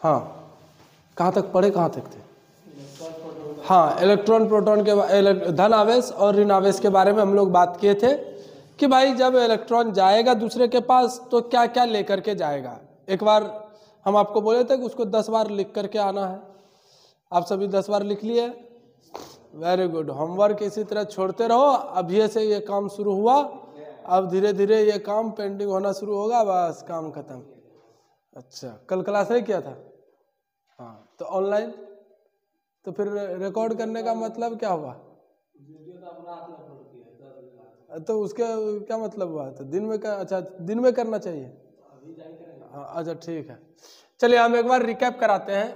हाँ, कहाँ तक पढ़े, कहाँ तक थे? हाँ, इलेक्ट्रॉन प्रोटॉन के धन आवेश और ऋण आवेश के बारे में हम लोग बात किए थे कि भाई जब इलेक्ट्रॉन जाएगा दूसरे के पास तो क्या क्या लेकर के जाएगा। एक बार हम आपको बोले थे कि उसको 10 बार लिख करके आना है। आप सभी 10 बार लिख लिए? Very good. होमवर्क इसी तरह छोड़ते रहो। अभी से ये काम शुरू हुआ, अब धीरे धीरे ये काम पेंडिंग होना शुरू होगा, बस काम खत्म। अच्छा, कल क्लास नहीं किया था? हाँ, तो ऑनलाइन तो फिर रिकॉर्ड करने का मतलब क्या हुआ? तो उसके क्या मतलब हुआ? तो दिन में अच्छा दिन में करना चाहिए। हाँ, अच्छा ठीक है। चलिए हम एक बार रिकैप कराते हैं।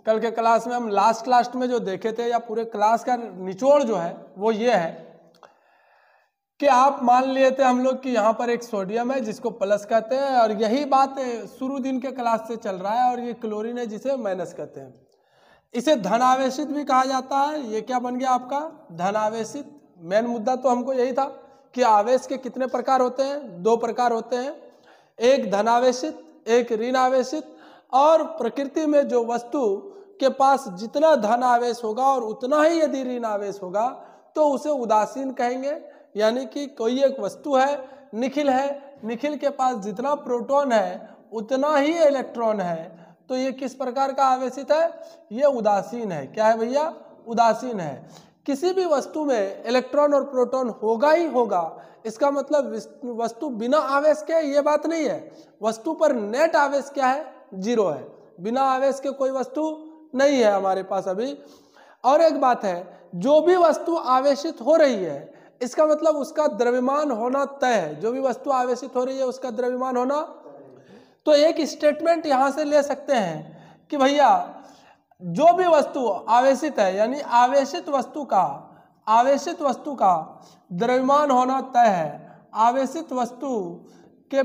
कल के क्लास में हम लास्ट में जो देखे थे, या पूरे क्लास का निचोड़ जो है वो ये है कि आप मान लिए थे हम लोग कि यहाँ पर एक सोडियम है जिसको प्लस कहते हैं, और यही बात शुरू दिन के क्लास से चल रहा है, और ये क्लोरीन है जिसे माइनस कहते हैं। इसे धनावेशित भी कहा जाता है। ये क्या बन गया आपका? धनावेशित। मेन मुद्दा तो हमको यही था कि आवेश के कितने प्रकार होते हैं? 2 प्रकार होते हैं, एक धनावेशित, एक ऋण आवेशित। और प्रकृति में जो वस्तु के पास जितना धन आवेश होगा और उतना ही यदि ऋण आवेश होगा तो उसे उदासीन कहेंगे। यानी कि कोई एक वस्तु है, निखिल है, निखिल के पास जितना प्रोटॉन है उतना ही इलेक्ट्रॉन है, तो ये किस प्रकार का आवेशित है? ये उदासीन है। क्या है भैया? उदासीन है। किसी भी वस्तु में इलेक्ट्रॉन और प्रोटॉन होगा ही होगा, इसका मतलब वस्तु बिना आवेश के ये बात नहीं है। वस्तु पर नेट आवेश क्या है? 0 है। बिना आवेश के कोई वस्तु नहीं है हमारे पास अभी। और एक बात है, जो भी वस्तु आवेशित हो रही है इसका मतलब उसका द्रव्यमान होना तय है। जो भी वस्तु आवेशित हो रही है उसका द्रव्यमान होना। तो एक स्टेटमेंट यहां से ले सकते हैं कि भैया जो भी वस्तु आवेशित है, यानी आवेशित वस्तु का द्रव्यमान होना तय है। आवेशित वस्तु के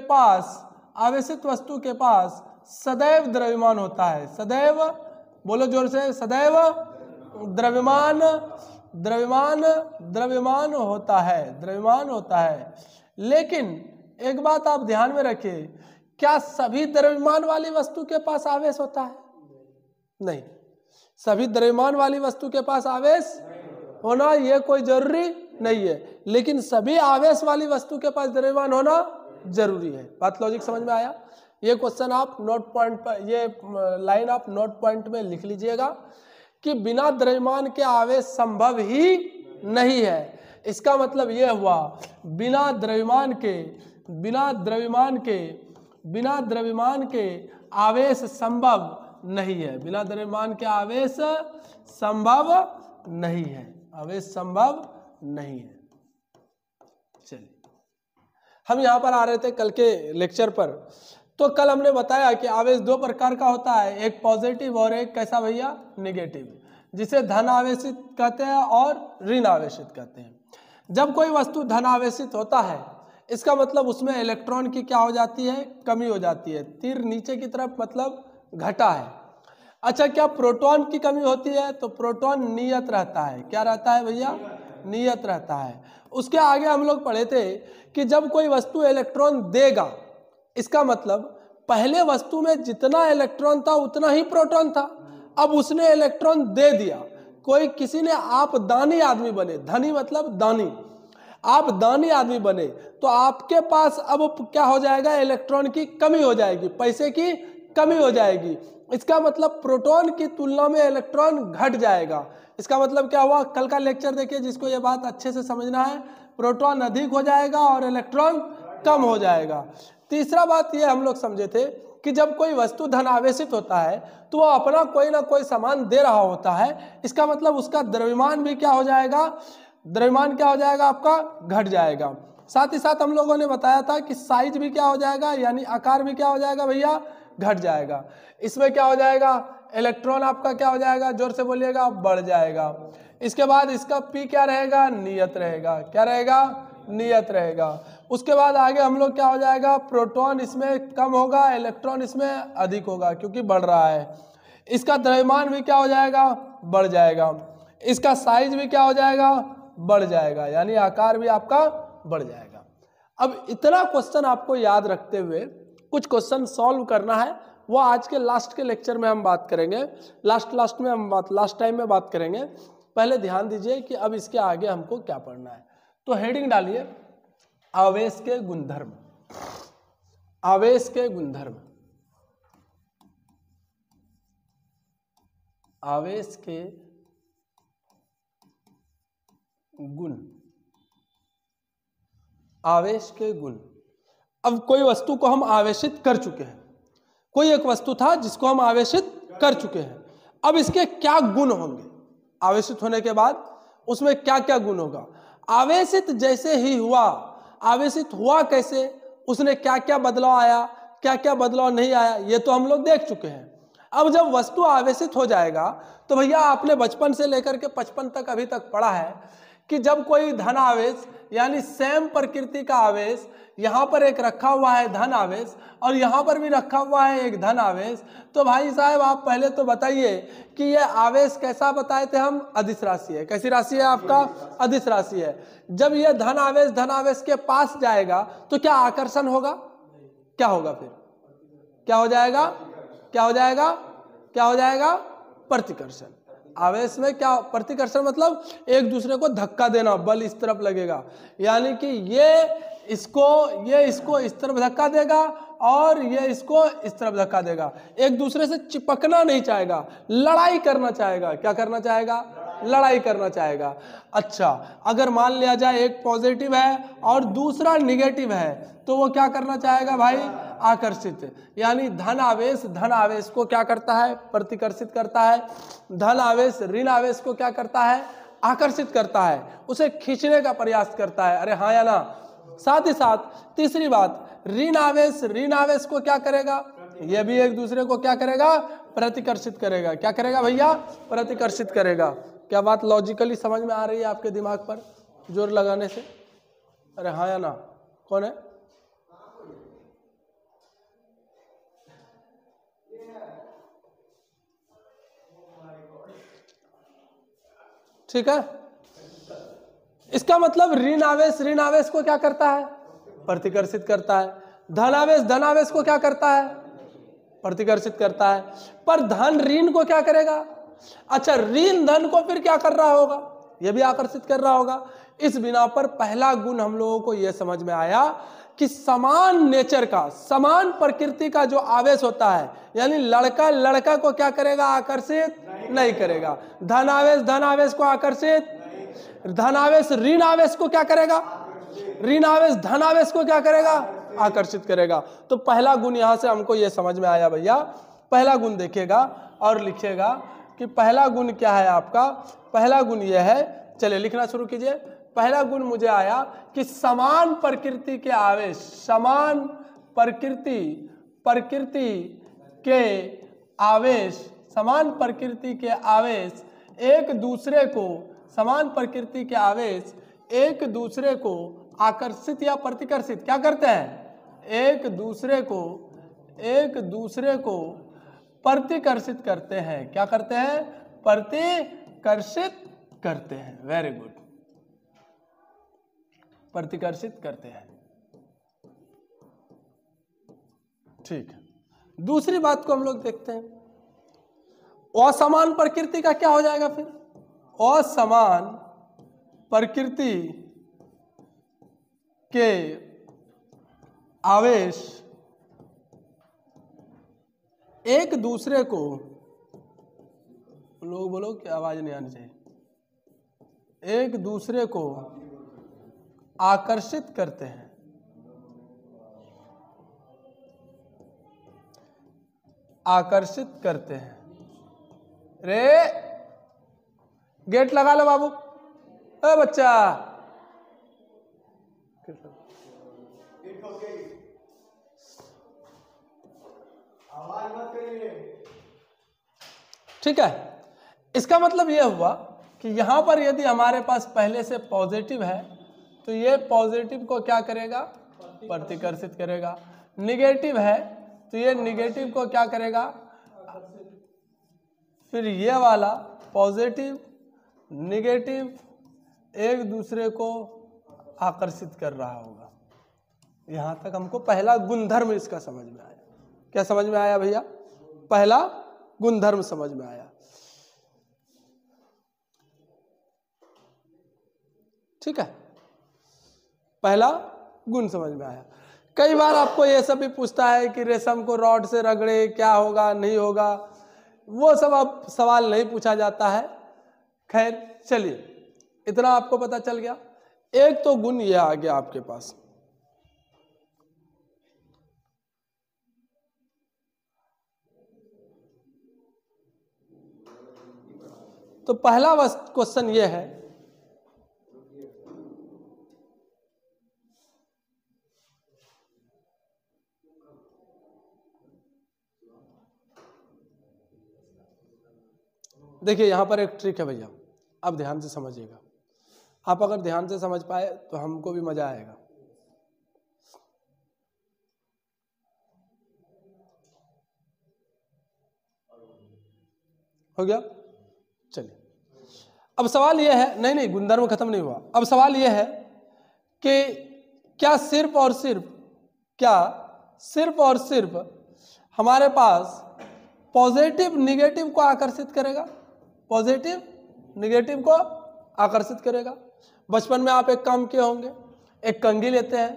पास सदैव द्रव्यमान होता है। सदैव, बोलो जोर से, सदैव द्रव्यमान होता है। लेकिन एक बात आप ध्यान में रखिए, क्या सभी द्रव्यमान वाली वस्तु के पास आवेश होता है? नहीं, सभी द्रव्यमान वाली वस्तु के पास आवेश होना ये कोई जरूरी नहीं है, लेकिन सभी आवेश वाली वस्तु के पास द्रव्यमान होना जरूरी है। बात लॉजिक समझ में आया? ये क्वेश्चन आप नोट पॉइंट पर, ये लाइन आप नोट पॉइंट में लिख लीजिएगा कि बिना द्रव्यमान के आवेश संभव ही नहीं है। इसका मतलब यह हुआ बिना द्रव्यमान के आवेश संभव नहीं है। बिना द्रव्यमान के आवेश संभव नहीं है। चलिए हम यहाँ पर आ रहे थे कल के लेक्चर पर। तो कल हमने बताया कि आवेश 2 प्रकार का होता है, एक पॉजिटिव और एक कैसा भैया? नेगेटिव, जिसे धन आवेशित कहते हैं और ऋण आवेशित कहते हैं। जब कोई वस्तु धन आवेशित होता है इसका मतलब उसमें इलेक्ट्रॉन की क्या हो जाती है? कमी हो जाती है। तीर नीचे की तरफ मतलब घटा है। अच्छा, क्या प्रोटॉन की कमी होती है? तो प्रोटॉन नियत रहता है। क्या रहता है भैया? नियत रहता है। उसके आगे हम लोग पढ़े थे कि जब कोई वस्तु इलेक्ट्रॉन देगा, इसका मतलब पहले वस्तु में जितना इलेक्ट्रॉन था उतना ही प्रोटॉन था, अब उसने इलेक्ट्रॉन दे दिया। किसी ने, आप दानी आदमी बने, धनी मतलब दानी, आप दानी आदमी बने तो आपके पास अब क्या हो जाएगा? इलेक्ट्रॉन की कमी हो जाएगी, पैसे की कमी हो जाएगी। इसका मतलब प्रोटॉन की तुलना में इलेक्ट्रॉन घट जाएगा। इसका मतलब क्या हुआ? कल का लेक्चर देखिए जिसको ये बात अच्छे से समझना है, प्रोटॉन अधिक हो जाएगा और इलेक्ट्रॉन कम हो जाएगा। तीसरा बात ये हम लोग समझे थे कि जब कोई वस्तु धन आवेशित होता है तो वह अपना कोई ना कोई सामान दे रहा होता है। इसका मतलब उसका द्रव्यमान भी क्या हो जाएगा? द्रव्यमान क्या हो जाएगा आपका? घट जाएगा। साथ ही साथ हम लोगों ने बताया था कि साइज भी क्या हो जाएगा, यानी आकार भी क्या हो जाएगा भैया? घट जाएगा। इसमें क्या हो जाएगा? इलेक्ट्रॉन आपका क्या हो जाएगा? जोर से बोलिएगा, बढ़ जाएगा। इसके बाद इसका पी क्या रहेगा? नियत रहेगा। क्या रहेगा? नियत रहेगा। उसके बाद आगे हम लोग क्या हो जाएगा? प्रोटॉन इसमें कम होगा, इलेक्ट्रॉन इसमें अधिक होगा क्योंकि बढ़ रहा है। इसका द्रव्यमान भी क्या हो जाएगा? बढ़ जाएगा। इसका साइज भी क्या हो जाएगा? बढ़ जाएगा, यानी आकार भी आपका बढ़ जाएगा। अब इतना क्वेश्चन आपको याद रखते हुए कुछ क्वेश्चन सॉल्व करना है, वो आज के लास्ट के लेक्चर में हम बात करेंगे, लास्ट टाइम में बात करेंगे। पहले ध्यान दीजिए कि अब इसके आगे हमको क्या पढ़ना है। तो हेडिंग डालिए आवेश के गुणधर्म। आवेश के गुणधर्म, आवेश के गुण, आवेश के गुण। अब कोई वस्तु को हम आवेशित कर चुके हैं, कोई एक वस्तु था जिसको हम आवेशित कर चुके हैं, अब इसके क्या गुण होंगे, आवेशित होने के बाद उसमें क्या क्या गुण होगा। आवेशित जैसे ही हुआ, आवेशित हुआ कैसे, उसने क्या क्या बदलाव आया, क्या क्या बदलाव नहीं आया, ये तो हम लोग देख चुके हैं। अब जब वस्तु आवेशित हो जाएगा तो भैया आपने बचपन से लेकर के 55 तक अभी तक पढ़ा है कि जब कोई धन आवेश यानी सेम प्रकृति का आवेश, यहाँ पर एक रखा हुआ है धन आवेश और यहाँ पर भी रखा हुआ है एक धन आवेश, तो भाई साहब आप पहले तो बताइए कि ये आवेश कैसा बताए थे हम, अदिश राशि है। कैसी राशि है आपका, अदिश राशि है। जब ये धन आवेश के पास जाएगा तो क्या आकर्षण होगा, क्या होगा, फिर क्या हो जाएगा, क्या हो जाएगा, क्या हो जाएगा, प्रतिकर्षण। आवेश में क्या, प्रतिकर्षण मतलब एक दूसरे को धक्का देना, बल इस तरफ लगेगा, यानी कि ये इसको इस तरफ धक्का देगा और ये इसको इस तरफ धक्का देगा। एक दूसरे से चिपकना नहीं चाहेगा, लड़ाई करना चाहेगा। क्या करना चाहेगा, लड़ाई करना चाहेगा। अच्छा, अगर मान लिया जाए एक पॉजिटिव है और दूसरा निगेटिव है तो वो क्या करना चाहेगा भाई, आकर्षित। यानी धन आवेश को क्या करता है, प्रतिकर्षित करता है। धन आवेश ऋण आवेश को क्या करता है, आकर्षित करता है, उसे खींचने का प्रयास करता है। अरे हाँ या ना। साथ ही साथ तीसरी बात, ऋण आवेश को क्या करेगा, यह भी एक दूसरे को क्या करेगा, प्रतिकर्षित करेगा। क्या करेगा भैया, प्रतिकर्षित करेगा। क्या बात लॉजिकली समझ में आ रही है आपके दिमाग पर जोर लगाने से? अरे हाँ या ना, कौन है? ठीक है, इसका मतलब ऋण आवेश को क्या करता है, प्रतिकर्षित करता है। धन आवेश को क्या करता है, प्रतिकर्षित करता है। पर धन ऋण को क्या करेगा, अच्छा ऋण धन को फिर क्या कर रहा होगा, यह भी आकर्षित कर रहा होगा। इस बिना पर पहला गुण हम लोगों को यह समझ में आया कि समान नेचर का, समान प्रकृति का जो आवेश होता है, यानी लड़का को क्या करेगा, आकर्षित नहीं करेगा। धन आवेश को आकर्षित, धन आवेश ऋण आवेश को क्या करेगा, ऋण आवेश धन आवेश को क्या करेगा, आकर्षित करेगा। तो पहला गुण यहां से हमको यह समझ में आया भैया। पहला गुण देखिएगा और लिखिएगा कि पहला गुण क्या है आपका। पहला गुण यह है, चलिए लिखना शुरू कीजिए। पहला गुण मुझे आया कि समान प्रकृति के आवेश, समान प्रकृति के आवेश, समान प्रकृति के आवेश एक दूसरे को, समान प्रकृति के आवेश एक दूसरे को आकर्षित या प्रतिकर्षित क्या करते हैं, एक दूसरे को प्रतिकर्षित करते हैं। क्या करते हैं, प्रतिकर्षित करते हैं। वेरी गुड, प्रतिकर्षित करते हैं। ठीक है, दूसरी बात को हम लोग देखते हैं। असमान प्रकृति का क्या हो जाएगा फिर, असमान प्रकृति के आवेश एक दूसरे को, लोग बोलो कि आवाज नहीं आनी चाहिए, एक दूसरे को आकर्षित करते हैं। आकर्षित करते हैं। रे गेट लगा लो बाबू, ए बच्चा, आवाज मत करिए। ठीक है, इसका मतलब यह हुआ कि यहां पर यदि हमारे पास पहले से पॉजिटिव है तो ये पॉजिटिव को क्या करेगा, प्रतिकर्षित करेगा। निगेटिव है तो ये निगेटिव को क्या करेगा, फिर ये वाला पॉजिटिव निगेटिव एक दूसरे को आकर्षित कर रहा होगा। यहां तक हमको पहला गुणधर्म इसका समझ में आया। क्या समझ में आया भैया? पहला गुणधर्म समझ में आया। ठीक है, पहला गुण समझ में आया। कई बार आपको ये सब भी पूछता है कि रेशम को रॉड से रगड़े क्या होगा नहीं होगा, वो सब अब सवाल नहीं पूछा जाता है। खैर चलिए, इतना आपको पता चल गया। एक तो गुण ये आ गया आपके पास। तो पहला क्वेश्चन ये है, देखिए यहां पर एक ट्रिक है भैया, अब ध्यान से समझिएगा। आप अगर ध्यान से समझ पाए तो हमको भी मजा आएगा। हो गया? चलिए, अब सवाल यह है, नहीं गुणधर्म खत्म नहीं हुआ। अब सवाल यह है कि क्या सिर्फ और सिर्फ हमारे पास पॉजिटिव निगेटिव को आकर्षित करेगा? पॉजिटिव निगेटिव को आकर्षित करेगा। बचपन में आप एक काम किए होंगे, एक कंघी लेते हैं,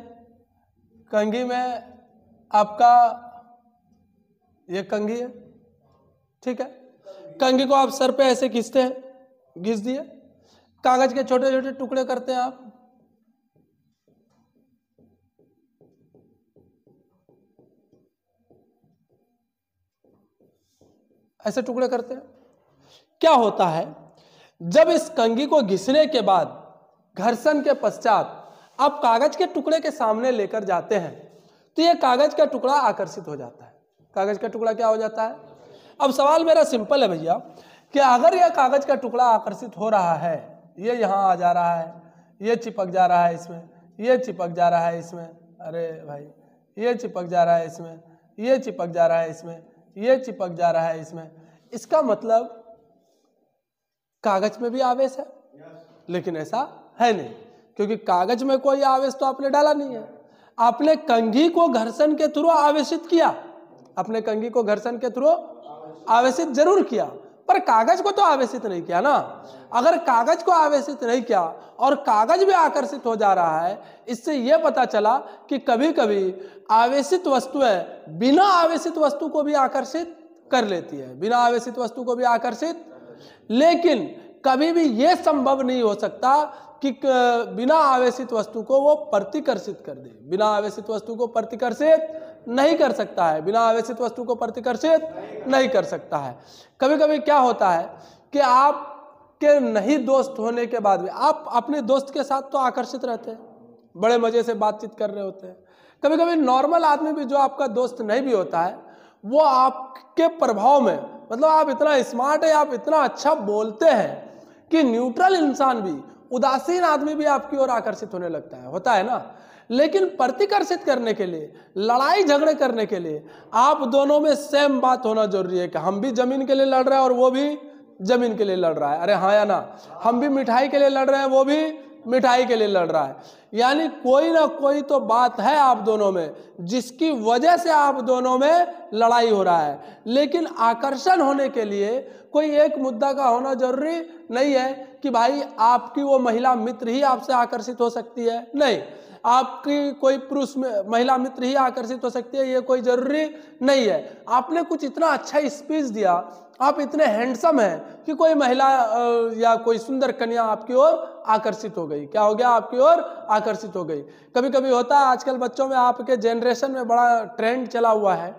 कंघी में आपका ये कंघी है, ठीक है, कंघी को आप सर पे ऐसे घिसते हैं, घिस दिए, कागज के छोटे छोटे टुकड़े करते हैं आप, ऐसे टुकड़े करते हैं। क्या होता है, जब इस कंघी को घिसने के बाद घर्षण के पश्चात आप कागज के टुकड़े के सामने लेकर जाते हैं तो यह कागज का टुकड़ा आकर्षित हो जाता है। कागज का टुकड़ा क्या हो जाता है? अब सवाल मेरा सिंपल है भैया कि अगर यह कागज का टुकड़ा आकर्षित हो रहा है, ये यहाँ आ जा रहा है, ये चिपक जा रहा है इसमें, ये चिपक जा रहा है इसमें, अरे भाई ये चिपक जा रहा है इसमें, ये चिपक जा रहा है इसमें, ये चिपक जा रहा है इसमें, इसका मतलब कागज में भी आवेश है। लेकिन ऐसा है नहीं, क्योंकि कागज में कोई आवेश तो आपने डाला नहीं है। आपने कंघी को घर्षण के थ्रू आवेशित किया, आपने कंघी को घर्षण के थ्रू आवेशित जरूर किया, पर कागज को तो आवेशित नहीं किया ना। अगर कागज को आवेशित नहीं किया और कागज भी आकर्षित हो जा रहा है, इससे यह पता चला कि कभी कभी आवेशित वस्तुएं बिना आवेशित वस्तु को भी आकर्षित कर लेती है, बिना आवेशित वस्तु को भी आकर्षित। लेकिन कभी भी यह संभव नहीं हो सकता कि बिना आवेशित वस्तु को वो प्रतिकर्षित कर दे। बिना आवेशित वस्तु को प्रतिकर्षित नहीं कर सकता है, बिना आवेशित वस्तु को प्रतिकर्षित नहीं कर सकता है। कभी कभी क्या होता है कि आपके नहीं दोस्त होने के बाद भी आप अपने दोस्त के साथ तो आकर्षित रहते हैं, बड़े मजे से बातचीत कर रहे होते हैं। कभी कभी नॉर्मल आदमी भी जो आपका दोस्त नहीं भी होता है, वो आपके प्रभाव में, मतलब आप इतना स्मार्ट है, आप इतना अच्छा बोलते हैं कि न्यूट्रल इंसान भी, उदासीन आदमी भी आपकी ओर आकर्षित होने लगता है, होता है ना। लेकिन प्रतिकर्षित करने के लिए, लड़ाई झगड़े करने के लिए आप दोनों में सेम बात होना जरूरी है कि हम भी जमीन के लिए लड़ रहे हैं और वो भी जमीन के लिए लड़ रहा है। अरे हाँ या ना, हम भी मिठाई के लिए लड़ रहे हैं, वो भी मिठाई के लिए लड़ रहा है। यानी कोई ना कोई तो बात है आप दोनों में जिसकी वजह से आप दोनों में लड़ाई हो रहा है। लेकिन आकर्षण होने के लिए कोई एक मुद्दा का होना जरूरी नहीं है कि भाई आपकी वो महिला मित्र ही आपसे आकर्षित हो सकती है, नहीं, आपकी कोई पुरुष महिला मित्र ही आकर्षित हो सकती है, ये कोई जरूरी नहीं है। आपने कुछ इतना अच्छा स्पीच दिया, आप इतने हैंडसम हैं कि कोई महिला या कोई सुंदर कन्या आपकी ओर आकर्षित हो गई। क्या हो गया? आपकी ओर आकर्षित हो गई। कभी कभी होता है, आजकल बच्चों में, आपके जनरेशन में बड़ा ट्रेंड चला हुआ है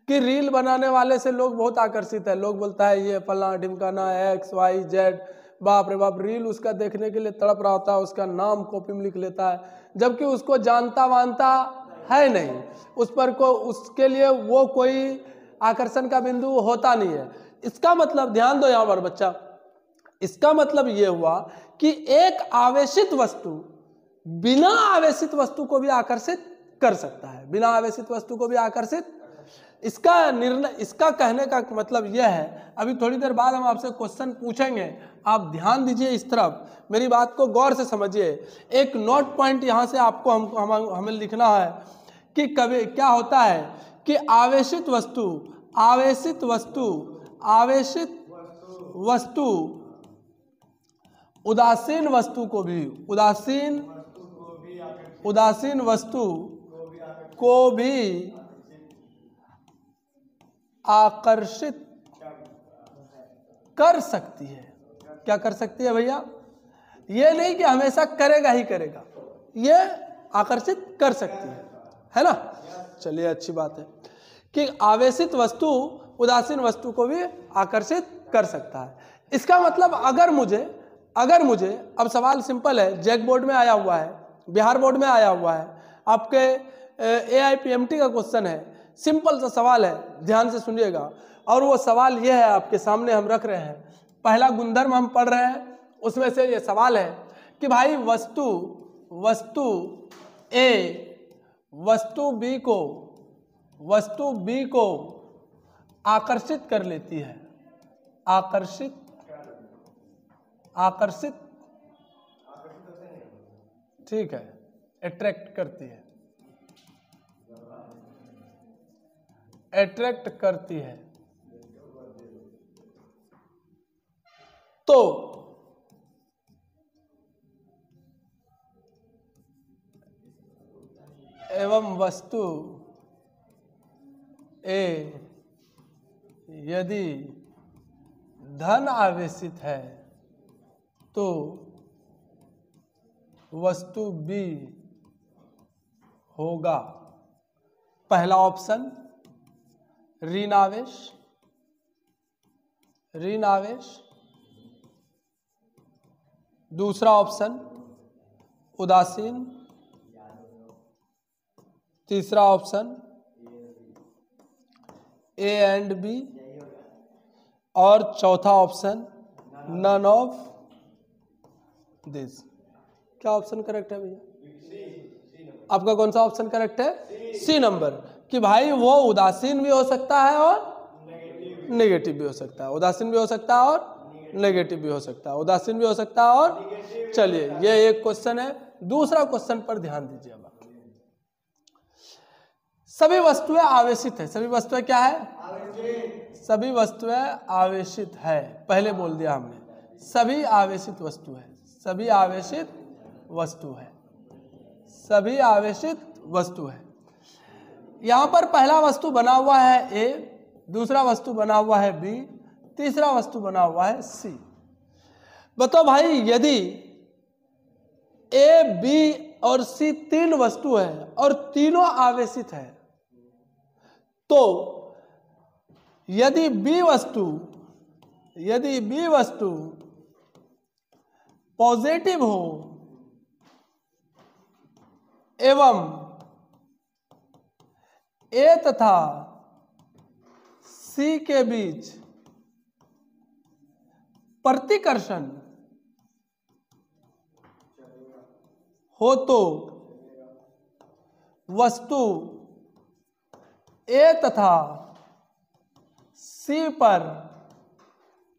कि रील बनाने वाले से लोग बहुत आकर्षित है। लोग बोलता है ये फला ढिमकाना XYZ, बाप रे बाप, रील उसका देखने के लिए तड़प रहा होता है, उसका नाम कॉपी में लिख लेता है, जबकि उसको जानता वानता है नहीं, उस पर को उसके लिए वो कोई आकर्षण का बिंदु होता नहीं है। इसका मतलब, ध्यान दो यहां पर बच्चा, इसका मतलब ये हुआ कि एक आवेशित वस्तु बिना आवेशित वस्तु को भी आकर्षित कर सकता है, बिना आवेशित वस्तु को भी आकर्षित। इसका निर्णय, इसका कहने का मतलब यह है, अभी थोड़ी देर बाद हम आपसे क्वेश्चन पूछेंगे, आप ध्यान दीजिए इस तरफ, मेरी बात को गौर से समझिए। एक नोट पॉइंट यहाँ से आपको हमें लिखना है कि कभी क्या होता है कि आवेशित वस्तु उदासीन वस्तु को भी आकर्षित कर सकती है। क्या कर सकती है भैया? ये नहीं कि हमेशा करेगा ही करेगा, ये आकर्षित कर सकती है ना। चलिए अच्छी बात है कि आवेशित वस्तु उदासीन वस्तु को भी आकर्षित कर सकता है। इसका मतलब अगर मुझे अब सवाल सिंपल है, जैक बोर्ड में आया हुआ है, बिहार बोर्ड में आया हुआ है, आपके AIPMT का क्वेश्चन है, सिंपल सा सवाल है, ध्यान से सुनिएगा। और वो सवाल ये है आपके सामने हम रख रहे हैं, पहला गुणधर्म हम पढ़ रहे हैं, उसमें से ये सवाल है कि भाई वस्तु A वस्तु B को आकर्षित कर लेती है, आकर्षित ठीक है, अट्रैक्ट करती है, तो एवं वस्तु A यदि धन आवेशित है तो वस्तु B होगा पहला ऑप्शन ऋण आवेश, दूसरा ऑप्शन उदासीन, तीसरा ऑप्शन A एंड B, और चौथा ऑप्शन नन ऑफ दिस। क्या ऑप्शन करेक्ट है भैया? आपका कौन सा ऑप्शन करेक्ट है? C नंबर, कि भाई वो उदासीन भी हो सकता है और नेगेटिव भी हो सकता है, उदासीन भी हो सकता है और नेगेटिव भी हो सकता है, उदासीन भी हो सकता है और चलिए ये एक क्वेश्चन है। दूसरा क्वेश्चन पर ध्यान दीजिए। अब सभी वस्तुएं आवेशित है, सभी वस्तुएं क्या है? सभी वस्तुएं आवेशित है, पहले बोल दिया हमने, सभी आवेशित वस्तु है, सभी आवेशित वस्तु है। यहां पर पहला वस्तु बना हुआ है A, दूसरा वस्तु बना हुआ है B, तीसरा वस्तु बना हुआ है C। बताओ भाई, यदि A, B और C तीन वस्तु है और तीनों आवेशित है, तो यदि B वस्तु पॉजिटिव हो एवं A तथा C के बीच प्रतिकर्षण हो तो वस्तु A तथा C पर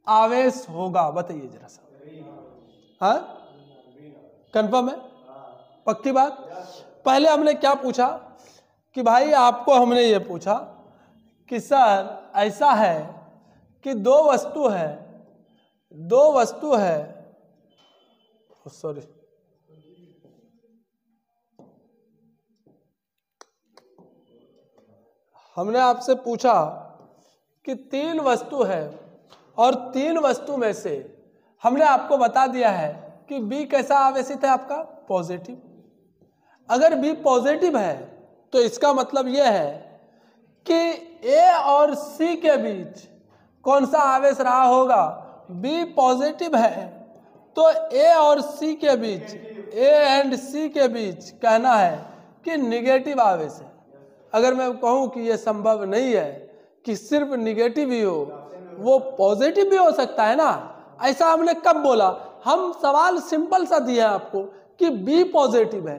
आवेश होगा। बताइए जरा सा, हाँ कंफर्म है? पक्की बात? पहले हमने क्या पूछा कि भाई, आपको हमने ये पूछा कि सर ऐसा है कि दो वस्तु है, सॉरी हमने आपसे पूछा कि तीन वस्तु है और तीन वस्तु में से हमने आपको बता दिया है कि B कैसा आवेशित है? आपका पॉजिटिव। अगर B पॉजिटिव है तो इसका मतलब यह है कि A और C के बीच कौन सा आवेश रहा होगा? B पॉजिटिव है तो A और C के बीच, A एंड C के बीच कहना है कि निगेटिव आवेश है। अगर मैं कहूं कि यह संभव नहीं है कि सिर्फ निगेटिव ही हो, वो पॉजिटिव भी हो सकता है ना, ऐसा हमने कब बोला? हम सवाल सिंपल सा दिया है आपको कि B पॉजिटिव है,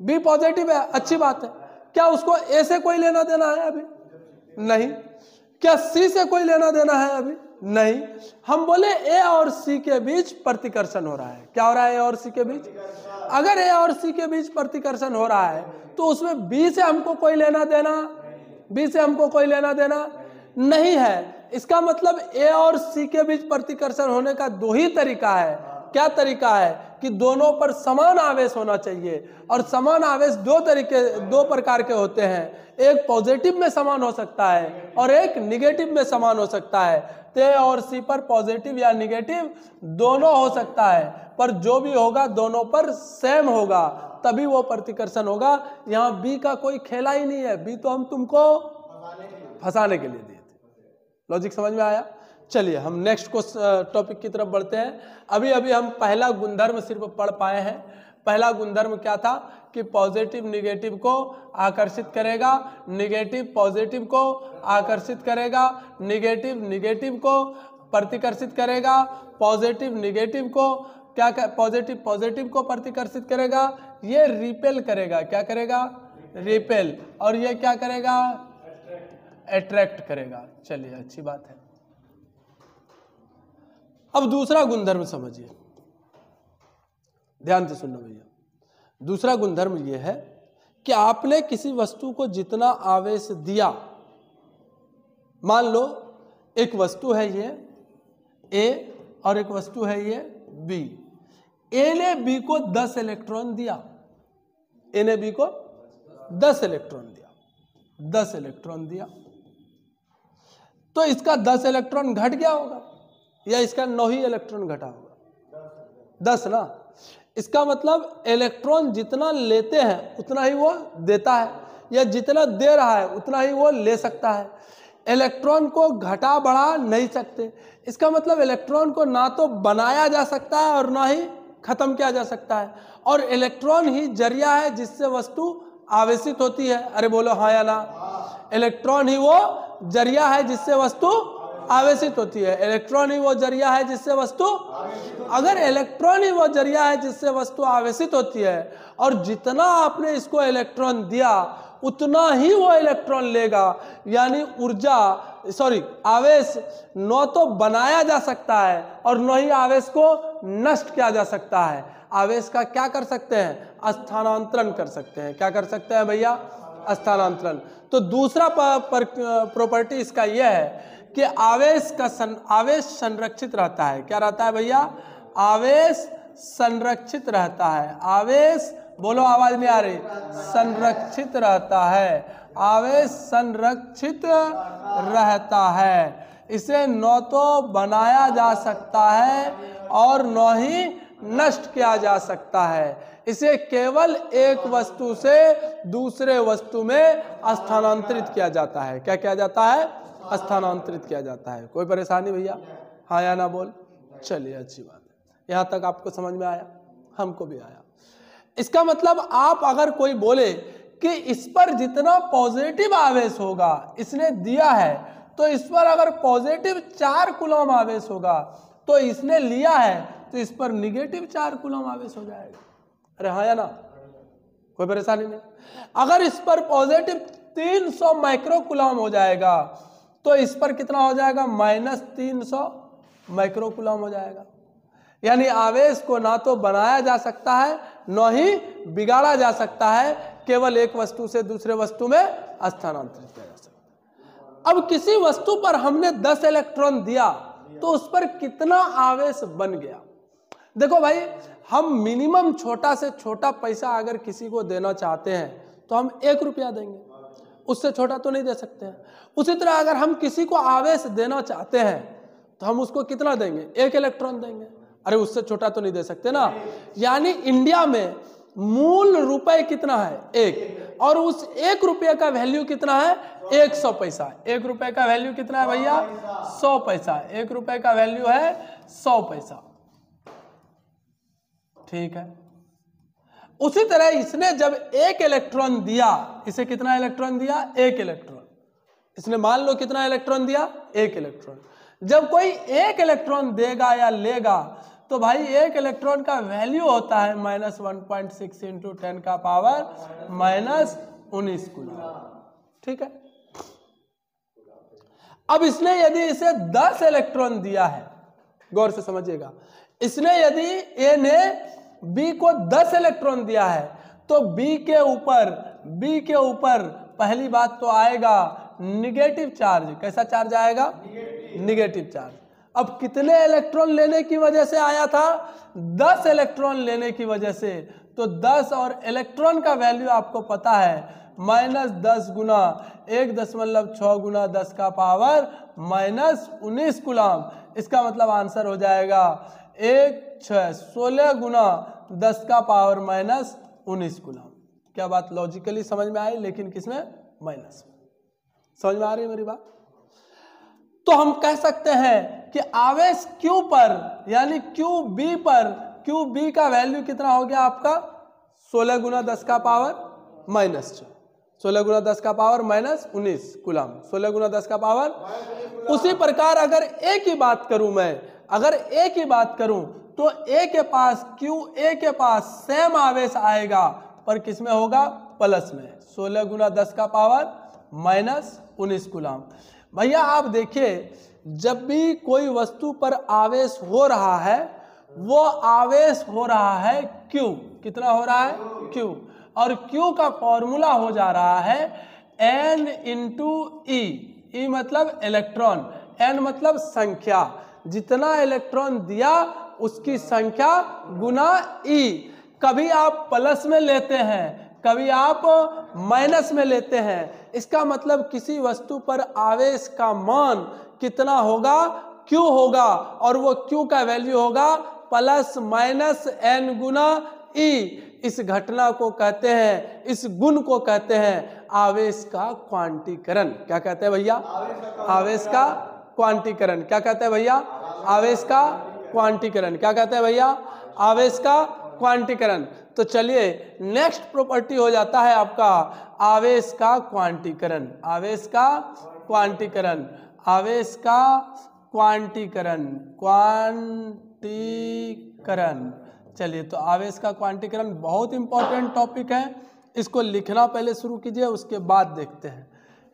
B पॉजिटिव है, अच्छी बात है। क्या उसको A से कोई लेना देना है? अभी नहीं। क्या सी से कोई लेना देना है अभी? नहीं। हम बोले ए और सी के बीच प्रतिकर्षण हो रहा है। क्या हो रहा है ए और सी के बीच? अगर ए और सी के बीच प्रतिकर्षण हो रहा है तो उसमें बी से हमको कोई लेना देना, बी से हमको कोई लेना देना नहीं है। इसका मतलब ए और सी के बीच प्रतिकर्षण होने का दो ही तरीका है। क्या तरीका है? कि दोनों पर समान आवेश होना चाहिए, और समान आवेश दो प्रकार के होते हैं। एक पॉजिटिव में समान हो सकता है और एक निगेटिव में समान हो सकता है। तो ए और सी पर पॉजिटिव या निगेटिव दोनों हो सकता है, पर जो भी होगा दोनों पर सेम होगा, तभी वो प्रतिकर्षण होगा। यहाँ बी का कोई खेला ही नहीं है। बी तो हम तुमको फंसाने के लिए दिए थे। लॉजिक समझ में आया? चलिए हम नेक्स्ट को टॉपिक की तरफ बढ़ते हैं। अभी अभी हम पहला गुणधर्म सिर्फ पढ़ पाए हैं। पहला गुणधर्म क्या था? कि पॉजिटिव निगेटिव को आकर्षित करेगा, निगेटिव पॉजिटिव को आकर्षित करेगा, निगेटिव निगेटिव को प्रतिकर्षित करेगा, पॉजिटिव निगेटिव को क्या पॉजिटिव पॉजिटिव को प्रतिकर्षित करेगा, ये रिपेल करेगा। क्या करेगा? रिपेल। और ये क्या करेगा? अट्रैक्ट करेगा। चलिए अच्छी बात है। अब दूसरा गुणधर्म समझिए, ध्यान से सुनना भैया। दूसरा गुणधर्म यह है कि आपने किसी वस्तु को जितना आवेश दिया, मान लो एक वस्तु है ये ए और एक वस्तु है ये बी। ए ने बी को 10 इलेक्ट्रॉन दिया, ए ने बी को 10 इलेक्ट्रॉन दिया, 10 इलेक्ट्रॉन दिया, तो इसका 10 इलेक्ट्रॉन घट गया होगा या इसका 9 ही इलेक्ट्रॉन घटा होगा? 10 ना। इसका मतलब इलेक्ट्रॉन जितना लेते हैं उतना ही वो देता है, या जितना दे रहा है उतना ही वो ले सकता है। इलेक्ट्रॉन को घटा बढ़ा नहीं सकते। इसका मतलब इलेक्ट्रॉन को ना तो बनाया जा सकता है और ना ही खत्म किया जा सकता है, और इलेक्ट्रॉन ही जरिया है जिससे वस्तु आवेशित होती है। अरे बोलो हाँ या ना? इलेक्ट्रॉन ही वो जरिया है जिससे वस्तु आवेशित होती है। इलेक्ट्रॉन ही वो जरिया है जिससे वस्तु, अगर इलेक्ट्रॉन ही वो जरिया है जिससे वस्तु आवेशित होती है, और जितना आपने इसको इलेक्ट्रॉन दिया उतना ही वो इलेक्ट्रॉन लेगा, यानी आवेश न तो बनाया जा सकता है और न ही आवेश को नष्ट किया जा सकता है। आवेश का क्या कर सकते हैं? स्थानांतरण कर सकते हैं। क्या कर सकते हैं भैया? स्थानांतरण। तो दूसरा प्रॉपर्टी इसका यह है कि आवेश संरक्षित रहता है। क्या रहता है भैया? आवेश संरक्षित रहता है। आवेश, बोलो आवाज नहीं आ रही, संरक्षित रहता है। आवेश संरक्षित रहता है। इसे न तो बनाया जा सकता है और न ही नष्ट किया जा सकता है। इसे केवल एक वस्तु से दूसरे वस्तु में स्थानांतरित किया जाता है। क्या किया जाता है? स्थानांतरित किया जाता है। कोई परेशानी भैया? हाँ या ना बोल? चलिए अच्छी बात है। यहां तक आपको समझ में आया? हमको भी आया। इसका मतलब आप अगर कोई बोले कि इस पर जितना पॉजिटिव आवेश होगा इसने दिया है, तो इस पर अगर पॉजिटिव 4 कूलम आवेश होगा तो इसने लिया है, तो इस पर निगेटिव 4 कूलम आवेश हो जाएगा। अरे हाँ या ना? कोई परेशानी नहीं। अगर इस पर पॉजिटिव 300 माइक्रो कूलम हो जाएगा तो इस पर कितना हो जाएगा? -300 माइक्रो कूलम हो जाएगा। यानी आवेश को ना तो बनाया जा सकता है न ही बिगाड़ा जा सकता है, केवल एक वस्तु से दूसरे वस्तु में स्थानांतरित किया जा सकता है। अब किसी वस्तु पर हमने 10 इलेक्ट्रॉन दिया तो उस पर कितना आवेश बन गया? देखो भाई, हम मिनिमम छोटा से छोटा पैसा अगर किसी को देना चाहते हैं तो हम 1 रुपया देंगे, उससे छोटा तो नहीं दे सकते हैं। उसी तरह अगर हम किसी को आवेश देना चाहते हैं तो हम उसको कितना देंगे? 1 इलेक्ट्रॉन देंगे। अरे उससे छोटा तो नहीं दे सकते ना। यानी इंडिया में मूल रुपए कितना है? 1, और उस 1 रुपये का वैल्यू कितना है? 100 पैसा। 1 रुपये का वैल्यू कितना है भैया? 100 पैसा। 1 रुपये का वैल्यू है 100 पैसा। ठीक है। उसी तरह इसने जब 1 इलेक्ट्रॉन दिया, इसे कितना इलेक्ट्रॉन दिया? 1 इलेक्ट्रॉन। इसने मान लो कितना इलेक्ट्रॉन दिया? 1 इलेक्ट्रॉन। जब कोई 1 इलेक्ट्रॉन देगा या लेगा तो भाई 1 इलेक्ट्रॉन का वैल्यू होता है -1.6 इंटू 10 का पावर -19 कूलम। ठीक है। अब इसने यदि इसे 10 इलेक्ट्रॉन दिया है, गौर से समझिएगा, इसने यदि ए ने बी को 10 इलेक्ट्रॉन दिया है तो बी के ऊपर पहली बात तो आएगा निगेटिव चार्ज। कैसा चार्ज आएगा? Negative charge. अब कितने इलेक्ट्रॉन लेने की वजह से आया था? 10 इलेक्ट्रॉन लेने की वजह से। तो 10 और इलेक्ट्रॉन का वैल्यू आपको पता है, -10 गुना 1.6 गुना 10 का पावर -19 कूलम। इसका मतलब आंसर हो जाएगा 16 गुना 10 का पावर -19 कूलम। क्या बात लॉजिकली समझ में आई? लेकिन किसमें? माइनस में। समझ में आ रही है मेरी बात? तो हम कह सकते हैं कि आवेश Q पर यानी QB का वैल्यू कितना हो गया आपका? 16 गुना 10 का पावर -6, 16 गुना 10 का पावर -19 कूलम, 16 गुना 10 का पावर। उसी प्रकार अगर A की बात करूं मैं, अगर A की बात करूं तो A के पास QA के पास सेम आवेश आएगा, पर किसमें होगा? प्लस में, 16 गुना 10 का पावर -19 कूलम। भैया आप देखिए, जब भी कोई वस्तु पर आवेश हो रहा है वो आवेश हो रहा है Q। कितना हो रहा है? Q। और Q का फॉर्मूला हो जा रहा है N इंटू E। E मतलब इलेक्ट्रॉन, N मतलब संख्या। जितना इलेक्ट्रॉन दिया उसकी संख्या गुना E। कभी आप प्लस में लेते हैं, कभी आप माइनस में लेते हैं। इसका मतलब किसी वस्तु पर आवेश का मान कितना होगा? Q होगा, और वो Q का वैल्यू होगा ±N गुना E। इस घटना को कहते हैं, इस गुण को कहते हैं आवेश का क्वांटीकरण। क्या कहते हैं भैया? आवेश का क्वांटीकरण। क्या कहते हैं भैया? आवेश का क्वांटीकरण। क्या कहते हैं भैया? आवेश का क्वांटीकरण। तो चलिए नेक्स्ट प्रॉपर्टी हो जाता है आपका आवेश का क्वांटीकरण। आवेश का क्वांटीकरण, आवेश का क्वांटीकरण, क्वांटीकरण। चलिए, तो आवेश का क्वांटीकरण बहुत इंपॉर्टेंट टॉपिक है, इसको लिखना पहले शुरू कीजिए, उसके बाद देखते हैं।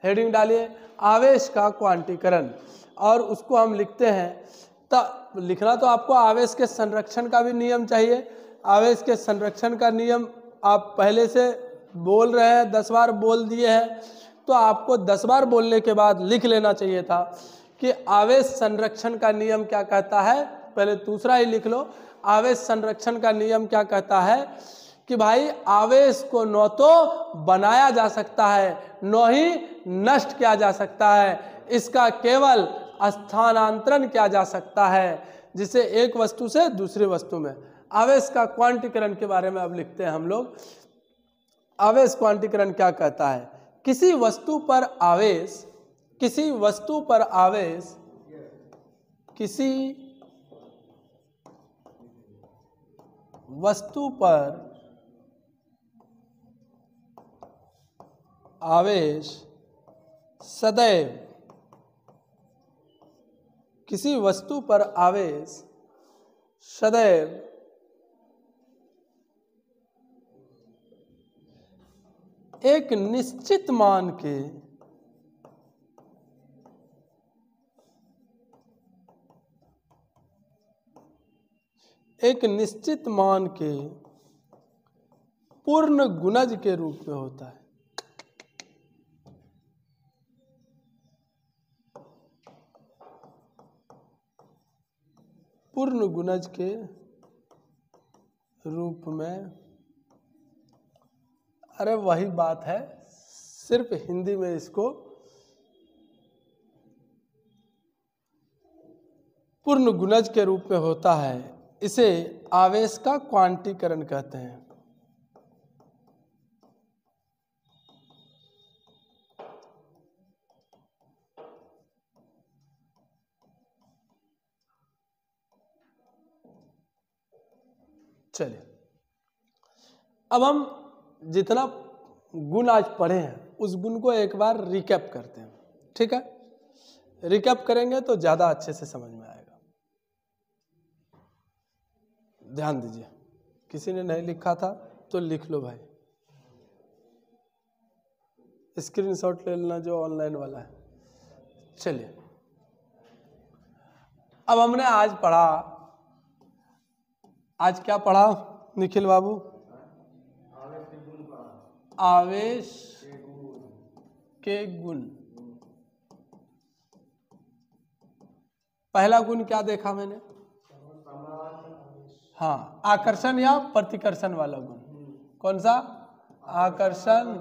हेडिंग डालिए आवेश का क्वांटीकरण, और उसको हम लिखते हैं। तो लिखना तो आपको आवेश के संरक्षण का भी नियम चाहिए। आवेश के संरक्षण का नियम आप पहले से बोल रहे हैं, 10 बार बोल दिए हैं, तो आपको 10 बार बोलने के बाद लिख लेना चाहिए था कि आवेश संरक्षण का नियम क्या कहता है। पहले दूसरा ही लिख लो। आवेश संरक्षण का नियम क्या कहता है कि भाई आवेश को न तो बनाया जा सकता है न ही नष्ट किया जा सकता है, इसका केवल स्थानांतरण किया जा सकता है, जिसे एक वस्तु से दूसरी वस्तु में। आवेश का क्वांटीकरण के बारे में अब लिखते हैं हम लोग। आवेश क्वांटीकरण क्या कहता है? किसी वस्तु पर आवेश, किसी वस्तु पर आवेश, किसी वस्तु पर आवेश सदैव, किसी वस्तु पर आवेश सदैव एक निश्चित मान के पूर्ण गुणज के रूप में होता है। पूर्ण गुणज के रूप में, अरे वही बात है, सिर्फ हिंदी में इसको पूर्ण गुणज के रूप में होता है। इसे आवेश का क्वांटीकरण कहते हैं। चलिए, अब हम जितना गुण आज पढ़े हैं उस गुण को एक बार रिकैप करते हैं। ठीक है, रिकैप करेंगे तो ज्यादा अच्छे से समझ में आएगा। ध्यान दीजिए, किसी ने नहीं लिखा था तो लिख लो भाई, स्क्रीनशॉट ले लेना जो ऑनलाइन वाला है। चलिए, अब हमने आज पढ़ा, आज क्या पढ़ा निखिल बाबू? आवेश के गुण। पहला गुण क्या देखा मैंने? हाँ, आकर्षण या प्रतिकर्षण वाला गुण। कौन सा? आकर्षण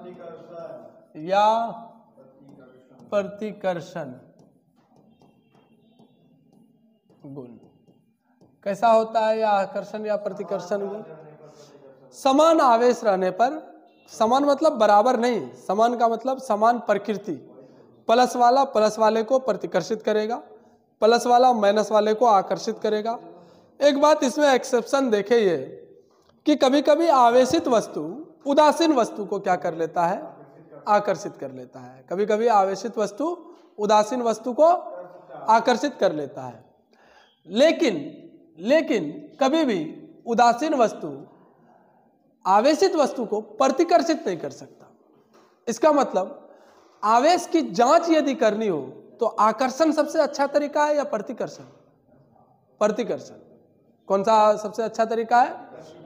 या प्रतिकर्षण गुण। कैसा होता है यह आकर्षण या प्रतिकर्षण गुण? समान आवेश रहने पर, समान मतलब बराबर नहीं, समान का मतलब समान प्रकृति, प्लस वाला प्लस वाले को प्रतिकर्षित करेगा, प्लस वाला माइनस वाले को आकर्षित करेगा। एक बात इसमें एक्सेप्शन देखे ये कि कभी कभी आवेशित वस्तु उदासीन वस्तु को क्या कर लेता है? आकर्षित कर लेता है। कभी कभी आवेशित वस्तु उदासीन वस्तु को आकर्षित कर लेता है, लेकिन कभी भी उदासीन वस्तु आवेशित वस्तु को प्रतिकर्षित नहीं कर सकता। इसका मतलब आवेश की जांच यदि करनी हो तो आकर्षण सबसे अच्छा तरीका है या प्रतिकर्षण? प्रतिकर्षण। कौन सा सबसे अच्छा तरीका है?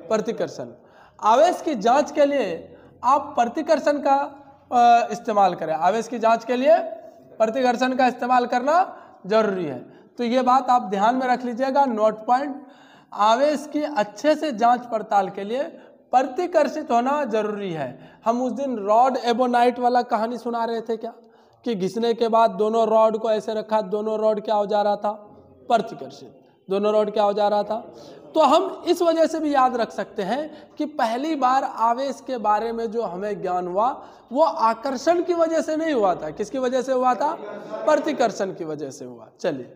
प्रतिकर्षण। आवेश की जांच के लिए आप प्रतिकर्षण का इस्तेमाल करें। आवेश की जांच के लिए प्रतिकर्षण का इस्तेमाल करना जरूरी है। तो ये बात आप ध्यान में रख लीजिएगा, नोट पॉइंट। आवेश की अच्छे से जांच पड़ताल के लिए प्रतिकर्षित होना जरूरी है। हम उस दिन रॉड एबोनाइट वाला कहानी सुना रहे थे क्या, कि घिसने के बाद दोनों रॉड को ऐसे रखा, दोनों रॉड क्या हो जा रहा था? प्रतिकर्षित। दोनों रॉड क्या हो जा रहा था? तो हम इस वजह से भी याद रख सकते हैं कि पहली बार आवेश के बारे में जो हमें ज्ञान हुआ वो आकर्षण की वजह से नहीं हुआ था। किसकी वजह से हुआ था? प्रतिकर्षण की वजह से हुआ। चलिए,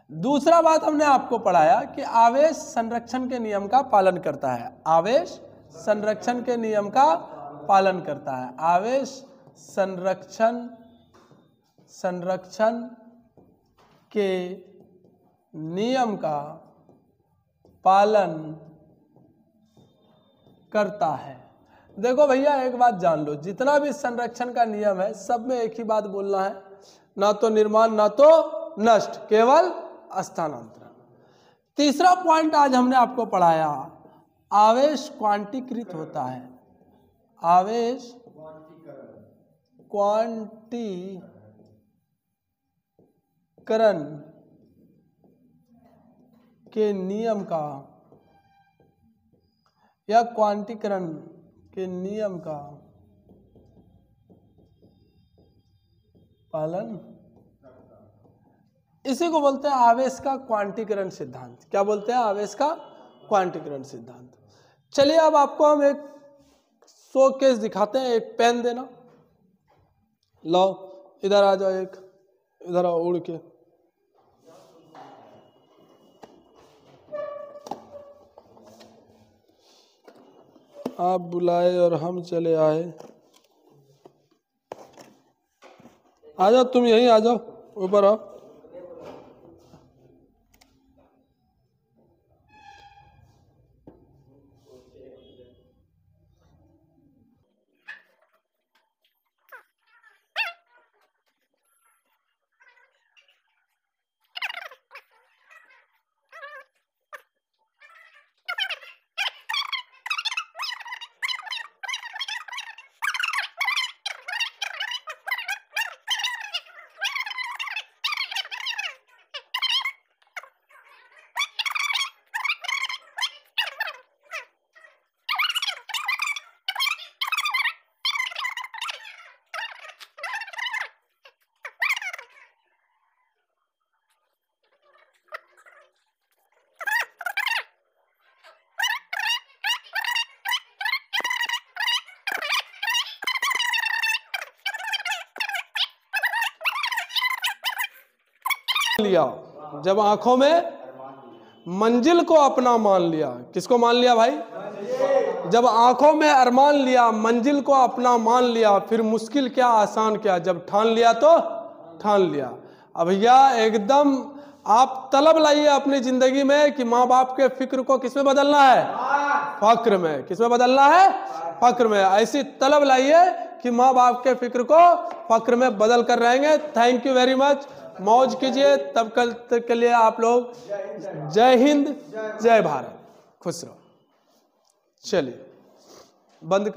दूसरा बात हमने आपको पढ़ाया कि आवेश संरक्षण के नियम का पालन करता है। आवेश संरक्षण के नियम का पालन करता है। आवेश संरक्षण के नियम का पालन करता है। देखो भैया, एक बात जान लो, जितना भी संरक्षण का नियम है सब में एक ही बात बोलना है, ना तो निर्माण ना तो नष्ट, केवल स्थानांतरण। तीसरा पॉइंट आज हमने आपको पढ़ाया, आवेश क्वांटीकृत होता है। आवेश क्वांटीकरण के नियम का या क्वांटीकरण के नियम का पालन, इसी को बोलते हैं आवेश का क्वांटीकरण सिद्धांत। क्या बोलते हैं? आवेश का क्वांटीकरण सिद्धांत। चलिए, अब आपको हम एक शो केस दिखाते हैं। एक पेन देना, लो इधर आ जाओ, एक इधर आओ उड़ के। आप बुलाए और हम चले आए। आ जाओ, तुम यहीं आ जाओ, ऊपर आओ। लिया जब आंखों में मंजिल को अपना मान लिया। किसको मान लिया भाई? जब आंखों में अरमान लिया, मंजिल को अपना मान लिया, फिर मुश्किल क्या आसान क्या, जब ठान लिया तो ठान लिया। अब भैया एकदम आप तलब लाइए अपनी जिंदगी में कि माँ बाप के फिक्र को किसमें बदलना है? फक्र में। किसमें बदलना है? फक्र में। ऐसी तलब लाइए कि माँ बाप के फिक्र को फक्र में बदल कर रहेंगे। Thank you very much. मौज कीजिए। तब कल तक के लिए आप लोग जय हिंद, जय भारत, खुश रहो। चलिए बंद कर।